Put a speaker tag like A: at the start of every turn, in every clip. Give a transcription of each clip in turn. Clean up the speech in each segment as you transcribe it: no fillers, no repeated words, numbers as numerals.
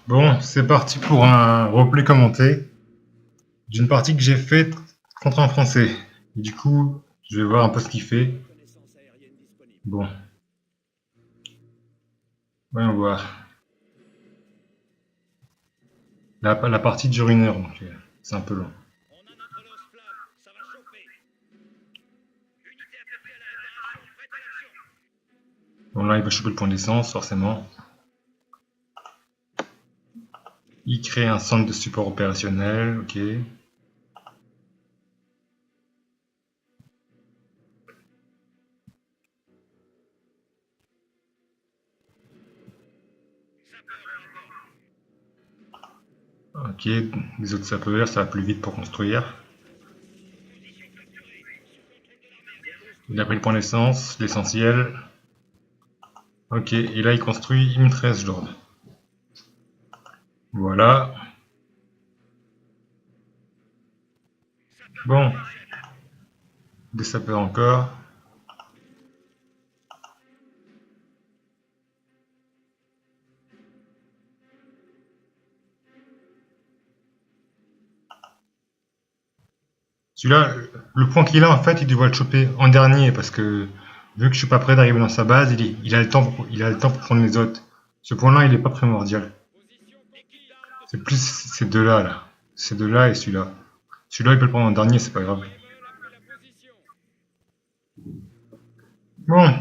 A: Bon, c'est parti pour un replay commenté d'une partie que j'ai faite contre un Français. Et du coup, je vais voir un peu ce qu'il fait. Bon, voyons voir. La partie dure 1 heure, donc c'est un peu long. Bon, là, il va choper le point d'essence, forcément. Il crée un centre de support opérationnel, ok. Ok, les autres sapeurs, ça va plus vite pour construire. Il a pris le point d'essence, l'essentiel. Ok, et là il construit une 13 lourde. Voilà. Bon, des sapeurs encore. Celui-là, le point qu'il a, en fait, il doit le choper en dernier parce que vu que je suis pas prêt d'arriver dans sa base, il a le temps pour prendre les autres. Ce point-là, il est pas primordial. C'est plus ces deux-là, là. Ces deux-là et celui-là. Celui-là, il peut le prendre en dernier, c'est pas grave. Bon,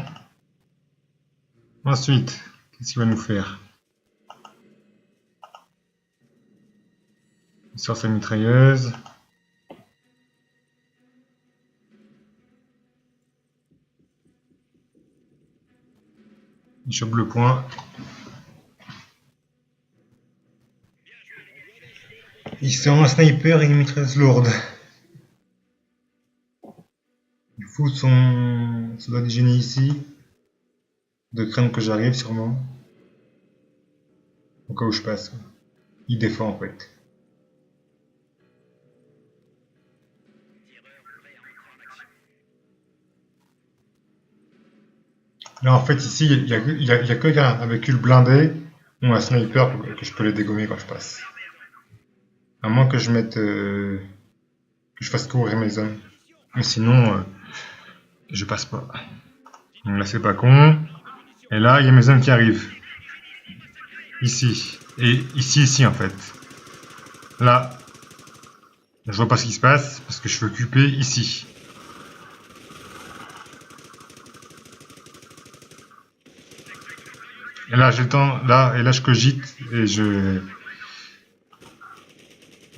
A: ensuite, qu'est-ce qu'il va nous faire? Il sort sa mitrailleuse. Il chope le point. Il sort un sniper et une mitrailleuse lourde. Il fout son soldat de génie ici. De crainte que j'arrive, sûrement. Au cas où je passe. Il défend, en fait. Là, en fait, ici, il y a que un véhicule blindé ou un sniper que je peux les dégommer quand je passe. À moins que je mette. Que je fasse courir mes hommes. Mais sinon, je passe pas. Donc là, c'est pas con. Et là, il y a mes hommes qui arrivent. Ici. Et ici, en fait. Là, je vois pas ce qui se passe parce que je suis occupé ici. Et là, j'ai le temps. Là, et là, je cogite et je,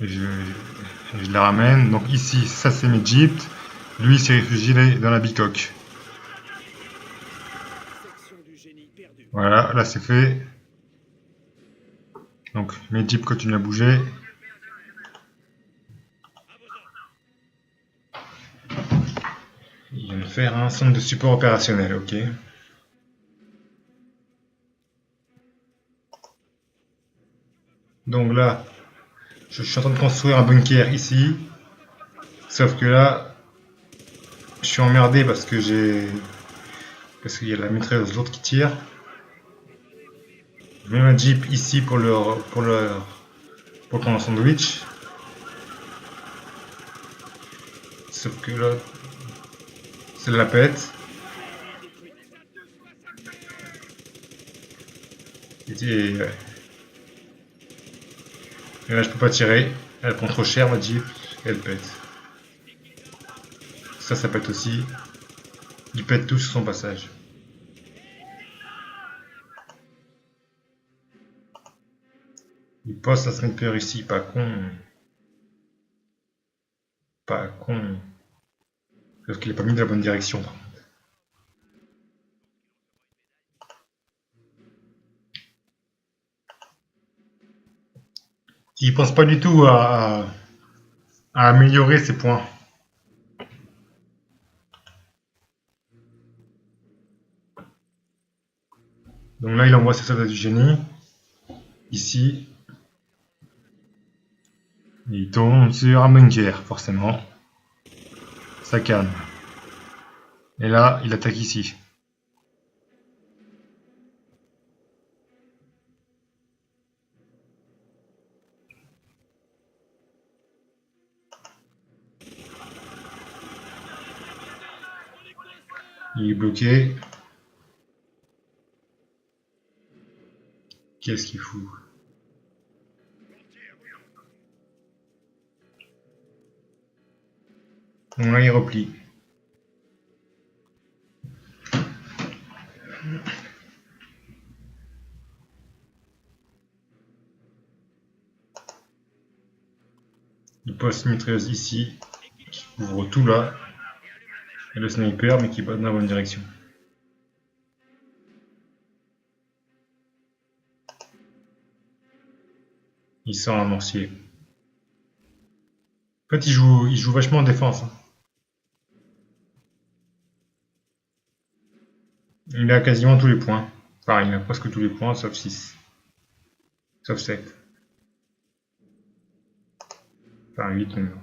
A: je la ramène. Donc ici, ça c'est mes jeeps. Lui, il s'est réfugié dans la bicoque. Voilà, là c'est fait. Donc mes jeeps continuent à bouger. Il vient de faire un centre de support opérationnel, ok. Donc là, je suis en train de construire un bunker ici. Sauf que là, je suis emmerdé parce que parce qu'il y a la mitrailleuse l'autre qui tire. Je mets ma jeep ici pour prendre un sandwich. Sauf que là, c'est la pète. Et là, je peux pas tirer. Elle prend trop cher ma jeep. Et elle pète. Ça pète aussi. Il pète tout sur son passage. Il pose sa sniper ici, pas con. Pas con. Parce qu'il est pas mis dans la bonne direction. Il pense pas du tout à améliorer ses points. Donc là, il envoie ses soldats du génie. Ici. Et il tombe sur un bunker, forcément. Ça calme. Et là, il attaque ici. Il est bloqué. Qu'est-ce qu'il fout? Bon, là, il replie. Il pose une mitrailleuse ici, qui couvre tout là. Et le sniper, mais qui va dans la bonne direction. Il sort un mortier. En fait, il joue vachement en défense. Hein. Il a quasiment tous les points. Enfin, il a presque tous les points, sauf 6. Sauf 7. Enfin, 8 même.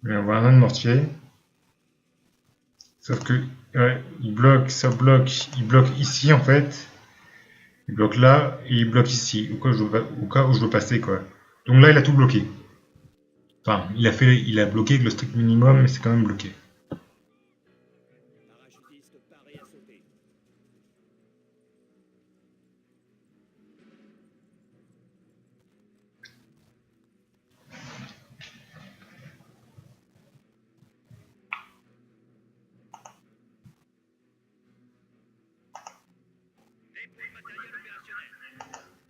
A: Mais on voit un autre mortier. Sauf que, ouais, il bloque, ça bloque, il bloque ici en fait. Il bloque là et il bloque ici, au cas où je dois passer quoi. Donc là, il a tout bloqué. Enfin, il a bloqué le strict minimum, mais c'est quand même bloqué.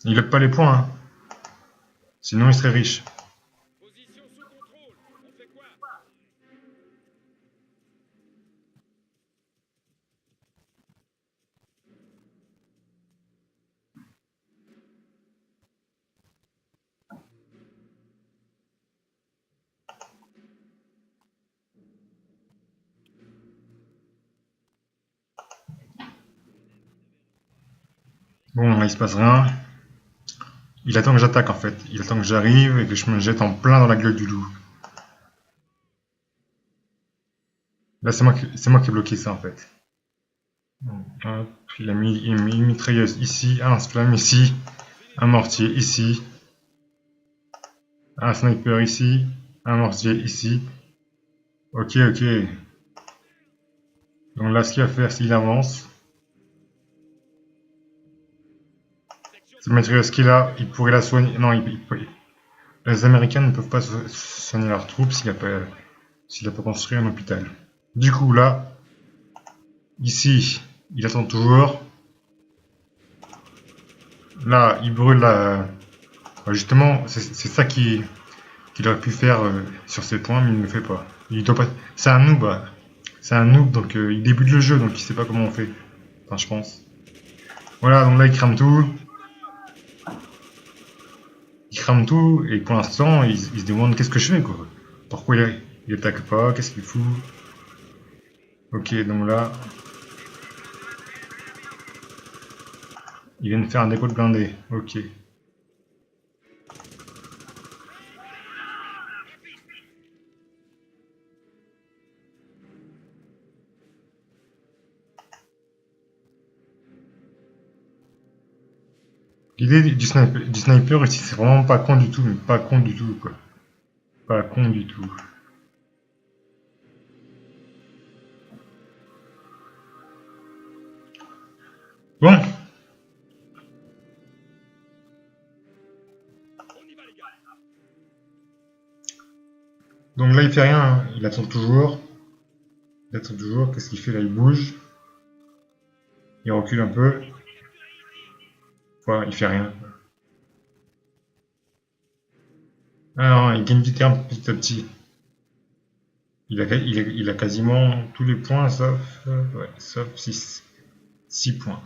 A: Il n'a pas les points, hein. Sinon il serait riche. Bon, là, il se passe rien. Il attend que j'attaque en fait. Il attend que j'arrive et que je me jette en plein dans la gueule du loup. Là, c'est moi qui ai bloqué ça en fait. Hop, il a mis une mitrailleuse ici, un lance-flamme ici, un mortier ici, un sniper ici, un mortier ici. Ok, ok. Donc là, ce qu'il va faire, s'il avance, cette mitrailleuse qu'il a, il pourrait la soigner. Non, les Américains ne peuvent pas soigner leurs troupes s'il n'a pas construit un hôpital. Du coup, là, ici, il attend toujours. Là, il brûle la... Justement, c'est ça qu'il aurait pu faire sur ces points, mais il ne le fait pas. Il doit pas... C'est un noob. C'est un noob, donc il débute le jeu, donc il sait pas comment on fait. Enfin, je pense. Voilà, donc là, il crame tout. Il crame tout, et pour l'instant, il se demande qu'est-ce que je fais, quoi. Pourquoi il attaque pas, qu'est-ce qu'il fout. Ok, donc là... Il vient de faire un dépôt de blindé. Ok. L'idée du sniper ici, c'est vraiment pas con du tout, mais pas con du tout, quoi. Pas con du tout. Bon. Donc là, il fait rien, hein. Il attend toujours. Il attend toujours. Qu'est-ce qu'il fait là? Il bouge. Il recule un peu. Voilà, il fait rien. Ah non, il gagne du terrain petit à petit. Il a quasiment tous les points sauf 6 points.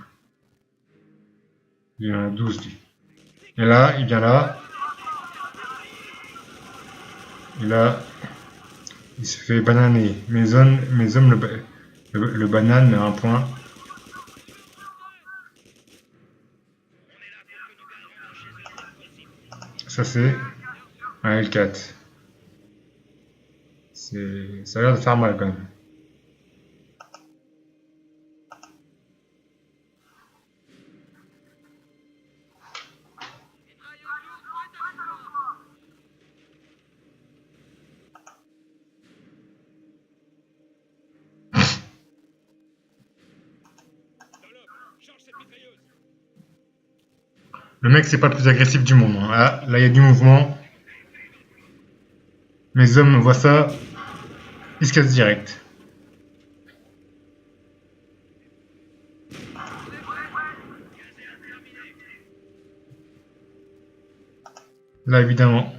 A: Il en a 12 lui. Et là, il vient là. Et là, il se fait bananer. Mes hommes le banane à un point. Ça c'est un L4. Ça a l'air de faire mal quand même. Le mec, c'est pas le plus agressif du monde. Hein. Là, il y a du mouvement. Mes hommes voient ça, ils se cassent direct. Là, évidemment.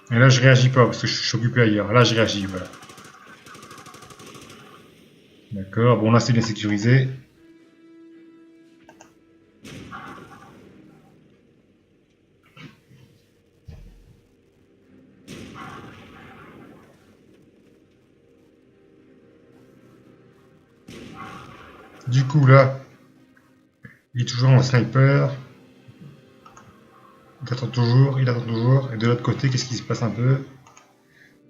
A: Et là, je réagis pas parce que je suis occupé ailleurs. Là, je réagis, voilà. D'accord, bon, là, c'est bien sécurisé. Du coup, là, il est toujours en sniper. Il attend toujours, il attend toujours. Et de l'autre côté, qu'est-ce qui se passe un peu?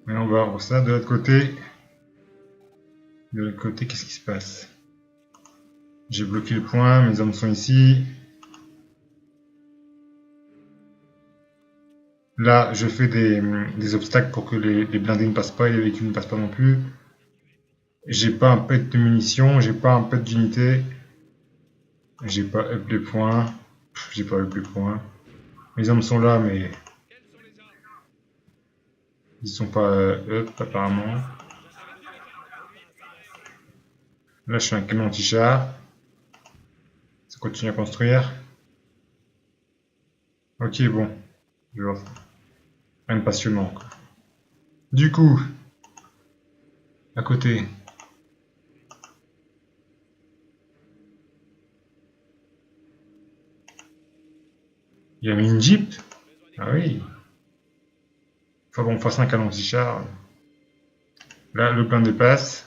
A: Mais on va voir ça. De l'autre côté, qu'est-ce qui se passe? J'ai bloqué le point, mes hommes sont ici. Là, je fais des obstacles pour que les blindés ne passent pas et les véhicules ne passent pas non plus. J'ai pas un pet de munitions, j'ai pas un pet d'unité. J'ai pas up les points. J'ai pas up les points. Mes hommes sont là, mais ils sont pas up apparemment. Là, je suis un camion anti-char. Ça continue à construire. Ok, bon. Je vois. Rien de passionnant, quoi. Du coup, à côté. Il a mis une Jeep. Ah oui. Enfin bon, face un canon anti-char. Là, le plein dépasse.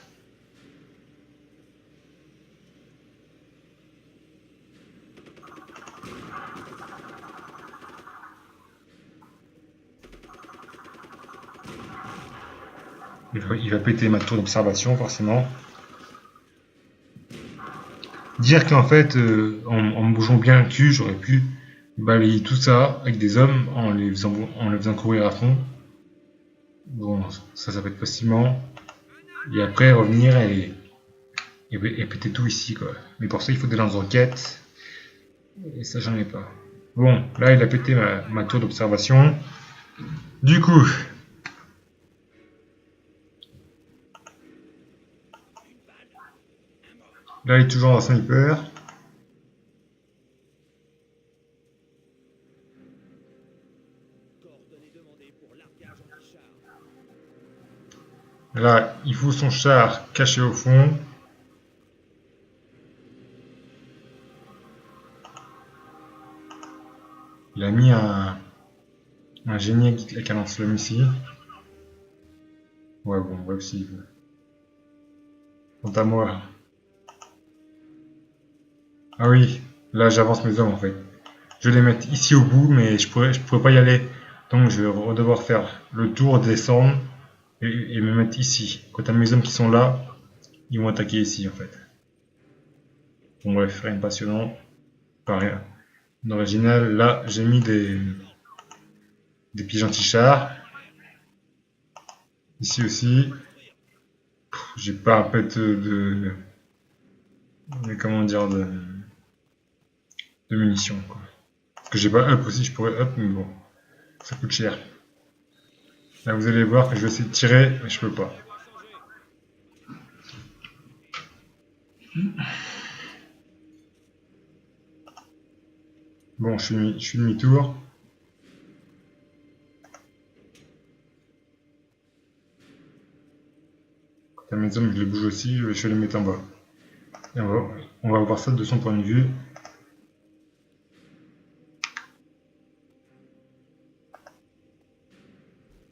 A: Il va péter ma tour d'observation, forcément. Dire qu'en fait, en me bougeant bien le cul, j'aurais pu balayer tout ça avec des hommes en les faisant courir à fond. Bon, ça peut être facilement. Et après, revenir et péter tout ici, quoi. Mais pour ça, il faut des lance-roquettes. Et ça, j'en ai pas. Bon, là, il a pété ma tour d'observation. Du coup, là, il est toujours en sniper. Là, il faut son char caché au fond. Il a mis un génie avec un lance-flamme ici. Ouais, bon, bref, s'il veut. Quant à moi. Ah oui, là, j'avance mes hommes en fait. Je vais les mettre ici au bout, mais je pourrais pas y aller. Donc, je vais devoir faire le tour, descendre et me mettre ici. Quant à mes hommes qui sont là, ils vont attaquer ici en fait. Bon, bref, rien de passionnant. Pas rien d'original. Là, j'ai mis des pièges anti-chars. Ici aussi. J'ai pas un pet mais comment dire, de munitions, quoi. Parce que j'ai pas up aussi, je pourrais up, mais bon, ça coûte cher. Là, vous allez voir que je vais essayer de tirer, mais je peux pas. Bon, je suis demi-tour. Quant à mes hommes, je les bouge aussi, je vais les mettre en bas. Et on va voir ça de son point de vue.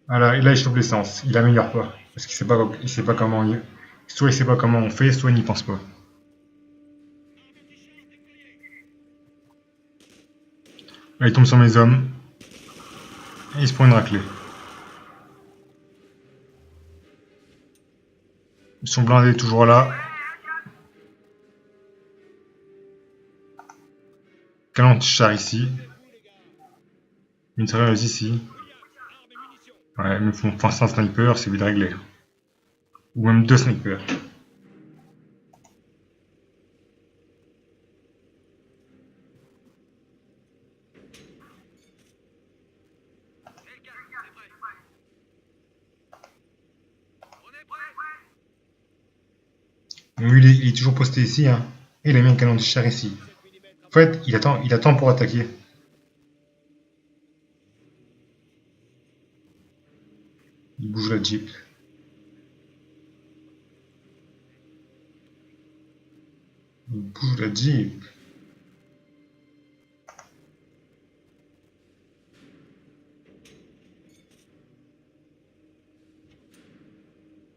A: Voilà, et là il chope l'essence, il améliore pas. Parce qu'il sait pas comment soit il sait pas comment on fait, soit il n'y pense pas. Là, il tombe sur mes hommes. Et il se prend une raclée. Ils sont blindés toujours là. Canon anti-char ici. Une sérieuse ici. Ouais, mais faut penser un sniper, c'est vite réglé. Ou même 2 snipers. Bon, lui, il est toujours posté ici, hein. Et il a mis un canon anti-char ici. En fait, il attend pour attaquer. Il bouge la Jeep. Il bouge la Jeep.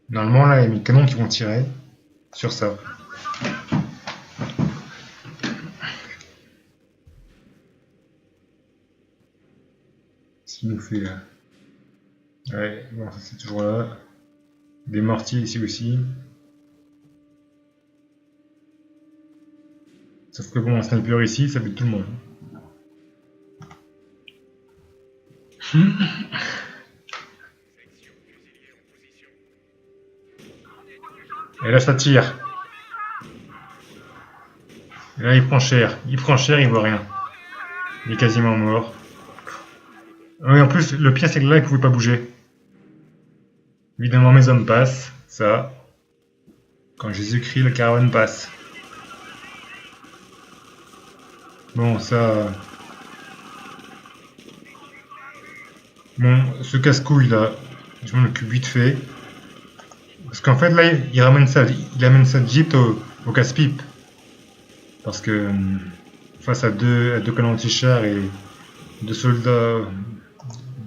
A: Normalement, là, il y a mes canons qui vont tirer sur ça. Ce qu'il nous fait là. Ouais, bon, ça c'est toujours là. Des mortiers ici aussi. Sauf que bon, un sniper ici, ça bute tout le monde. Et là, ça tire. Et là, il prend cher. Il voit rien. Il est quasiment mort. Oui, en plus, le pire, c'est que là, il pouvait pas bouger. Évidemment, mes hommes passent. Ça. Quand Jésus-Christ, la caravane passe. Bon, ça... Bon, ce casse-couille là, je m'en occupe vite fait. Parce qu'en fait, là, il amène sa Jeep au casse-pipe. Parce que face à deux canons anti-chars et deux soldats,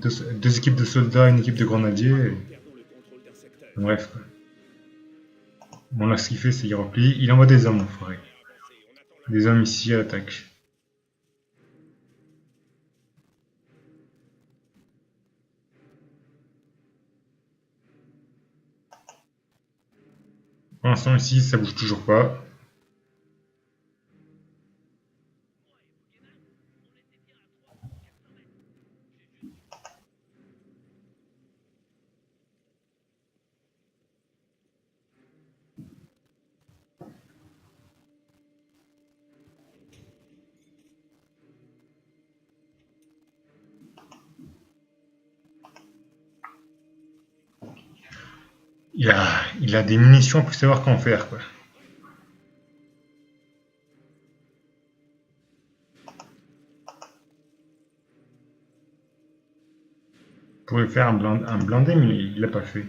A: deux équipes de soldats, une équipe de grenadiers. Bref. Bon, là, ce qu'il fait, c'est qu'il replie. Il envoie des hommes en forêt. Des hommes ici à l'attaque. Pour l'instant, ici, ça bouge toujours pas. Il a des munitions pour savoir qu'en faire, quoi. Il pourrait faire un blindé, mais il l'a pas fait.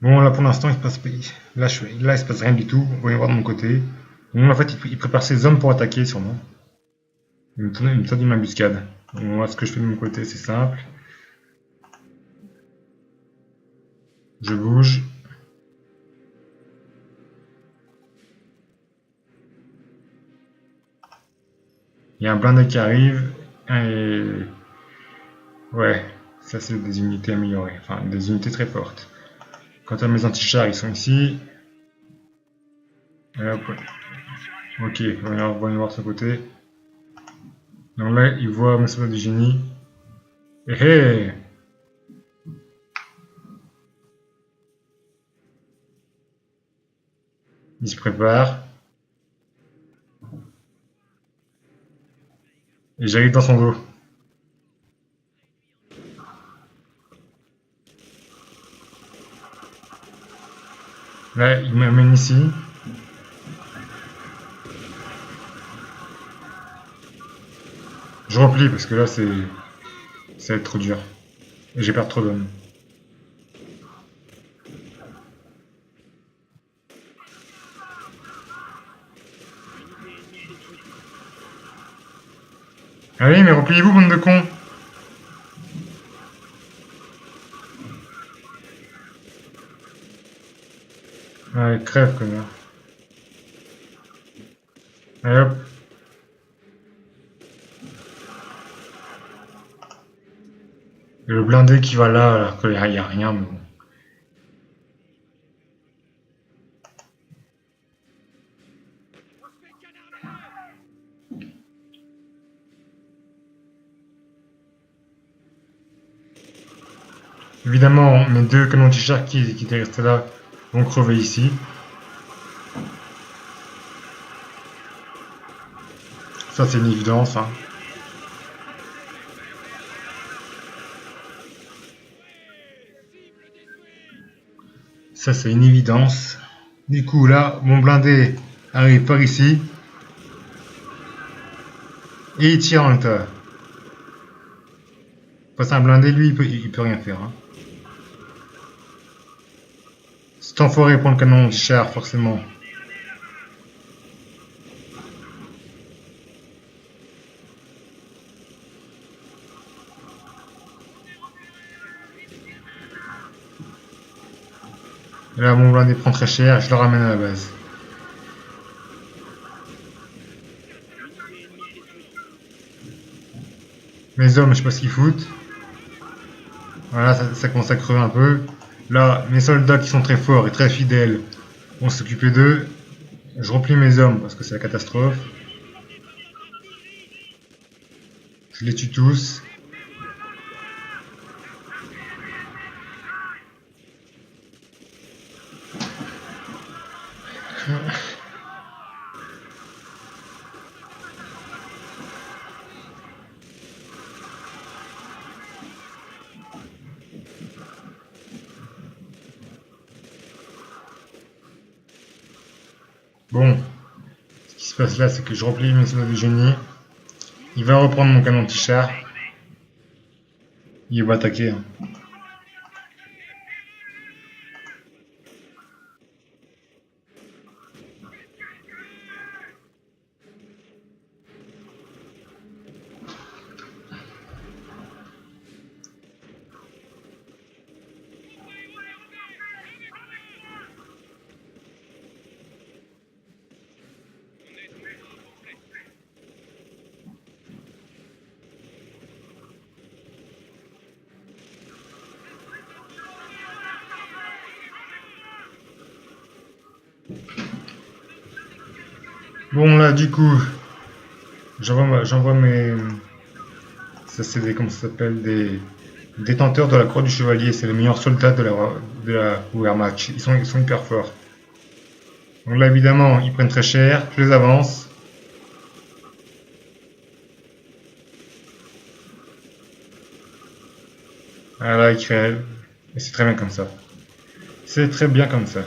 A: Bon, là, pour l'instant, il se passe pas... Là, il se passe rien du tout. On va y voir de mon côté. Bon, en fait, il prépare ses hommes pour attaquer, sûrement. Il me tend une embuscade. On voit ce que je fais de mon côté, c'est simple. Je bouge. Il y a un blindé qui arrive. Et... Ouais, ça c'est des unités améliorées. Enfin, des unités très fortes. Quant à mes anti-chars, ils sont ici. Et hop. Ok, on va y voir de ce côté. Donc là, il voit mes soldats du génie. Hé hé! Il se prépare. Et j'arrive dans son dos. Là, il m'amène ici. Je replie parce que là, ça va être trop dur. Et j'ai perdu trop d'hommes. Allez, mais repliez-vous, bande de cons! Ouais, crève, connard. Allez hop. Et le blindé qui va là, alors qu'il n'y a rien, mais bon. Évidemment, mes deux canons t-shirt qui étaient restés là vont crever ici. Ça, c'est une évidence, hein. Ça, c'est une évidence. Du coup, là, mon blindé arrive par ici. Et il tire en même temps. Face à un blindé, lui, il peut rien faire. Hein. Cet enfoiré prend le canon char, forcément. Et là, mon blindé prend très cher, je le ramène à la base. Mes hommes, je sais pas ce qu'ils foutent. Voilà, ça commence à crever un peu. Là, mes soldats qui sont très forts et très fidèles vont s'occuper d'eux. Je replie mes hommes parce que c'est la catastrophe. Je les tue tous. Bon, ce qui se passe là, c'est que je replie mes soldats de génie. Il va reprendre mon canon anti-char. Il va attaquer. Hein. Bon là du coup, j'envoie mes... Ça c'est des... Comment ça s'appelle? Des détenteurs de la croix du chevalier. C'est les meilleurs soldats de la Wehrmacht. Ils sont hyper forts. Donc là évidemment, ils prennent très cher. Je les avance. Ah là, ils crèvent. Et c'est très bien comme ça. C'est très bien comme ça.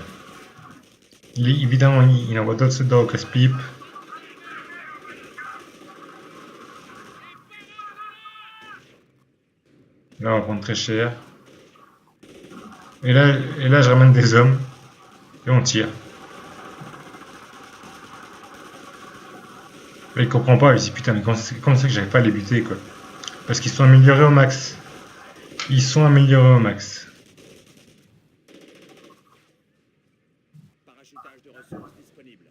A: Évidemment, il envoie d'autres soldats au casse-pipe. Là, on va prendre très cher. Et là, je ramène des hommes. Et on tire. Là, il comprend pas. Il se dit putain, mais comment c'est que j'arrive pas à les buter, quoi. Parce qu'ils sont améliorés au max. Ils sont améliorés au max.
B: Parachutage de ressources disponible.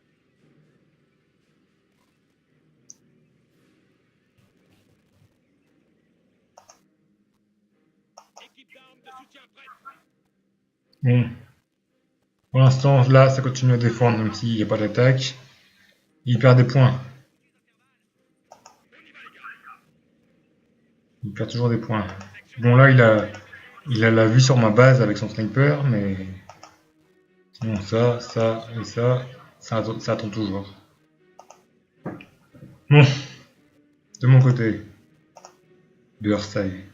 B: Équipe d'armes de soutien prête.
A: Bon. Pour l'instant, là, ça continue à défendre, même s'il n'y a pas d'attaque. Il perd des points. Il perd toujours des points. Bon, là, il a la vue sur ma base avec son sniper, mais... Sinon, ça et ça attend toujours. Bon. De mon côté. De Versailles.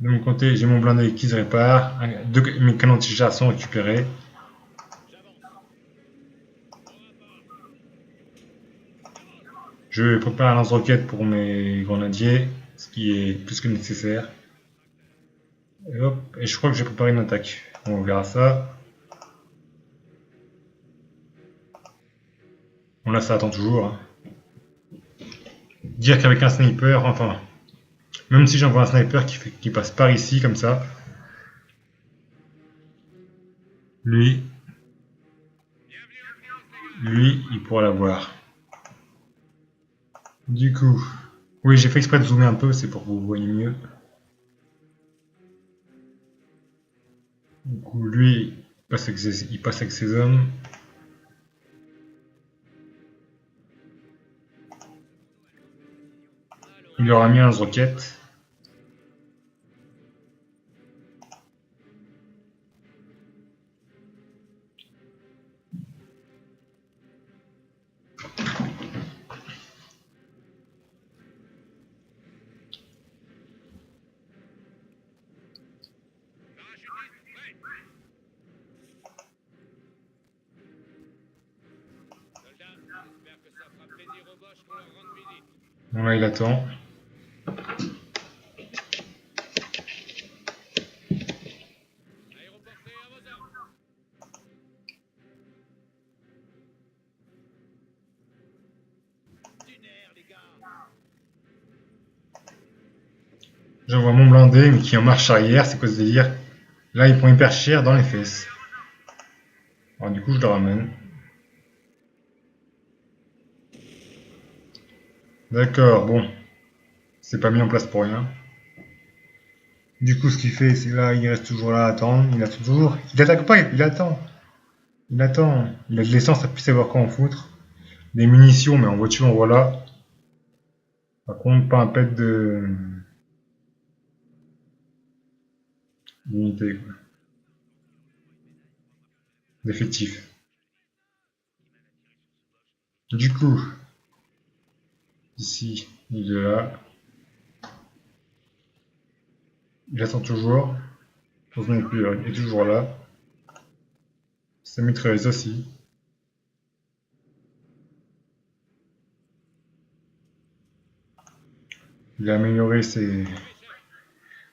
A: De mon côté, j'ai mon blindé qui se répare. Mes canons de tigers sont récupérés. Je prépare un lance-roquette pour mes grenadiers, ce qui est plus que nécessaire. Et hop, et je crois que j'ai préparé une attaque. On verra ça. Bon là ça attend toujours. Hein. Dire qu'avec un sniper, enfin, même si j'envoie un sniper qui passe par ici comme ça, lui, il pourra l'avoir. Du coup, oui, j'ai fait exprès de zoomer un peu, c'est pour que vous voyez mieux. Du coup, lui, il passe avec ses hommes. Il aura mis un lance-roquette.
B: Soldats, j'espère que ça fera plaisir aux Boches qu'on leur rende visite.
A: Bon là, il attend.
B: Aéroportés à vos ordres. Du nerf, les gars.
A: J'envoie mon blindé, mais qui est en marche arrière, c'est quoi ce délire? Là, il prend hyper cher dans les fesses. Alors du coup, je le ramène. D'accord, bon. C'est pas mis en place pour rien. Du coup, ce qu'il fait, c'est là, il reste toujours là à attendre. Il attend toujours. Il attaque pas, il attend. Il attend. Il a de l'essence, ça puisse savoir quoi en foutre. Des munitions, mais en voiture, en voilà. Par contre, pas un pet de d'unité, quoi. D'effectifs. Du coup, ici, il est là. Il attend toujours. Son sniper est toujours là. Sa mitrailleuse aussi. Il a amélioré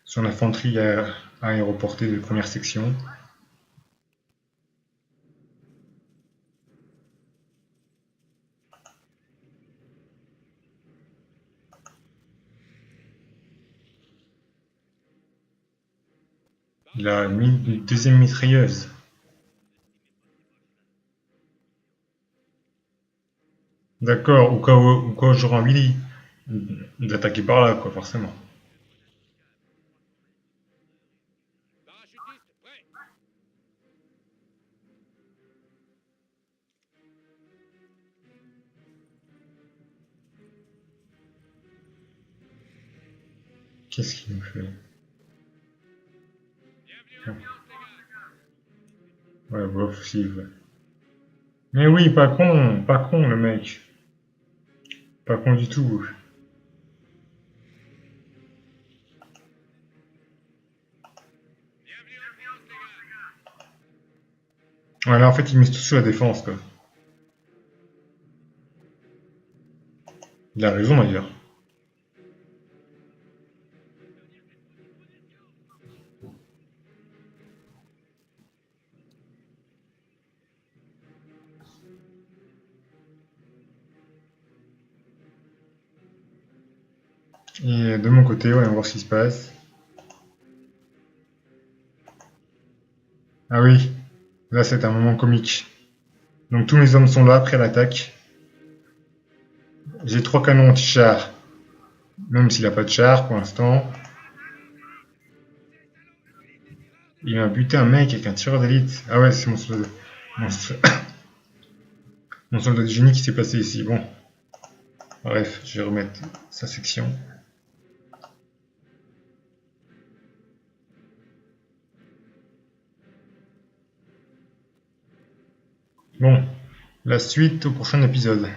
A: son infanterie à aéroportée de première section. Il a mis une deuxième mitrailleuse. D'accord, au cas où j'aurai envie d'attaquer par là, quoi, forcément.
B: Parachutiste, prêt.
A: Qu'est-ce qu'il nous fait?
B: Bienvenue en France, les gars.
A: Ouais, bof, si, ouais. Mais oui, pas con le mec. Pas con du tout.
B: Bienvenue en France, les gars.
A: Ouais, là, en fait, il mise tout sur la défense, quoi. Il a raison, d'ailleurs. Et de mon côté, ouais, on va voir ce qui se passe. Ah oui, là, c'est un moment comique. Donc, tous mes hommes sont là, prêts à l'attaque. J'ai 3 canons anti-char. Même s'il a pas de char, pour l'instant. Il a buté un mec avec un tireur d'élite. Ah ouais, c'est mon soldat. Mon soldat de génie qui s'est passé ici. Bon. Bref, je vais remettre sa section. Bon. La suite au prochain épisode.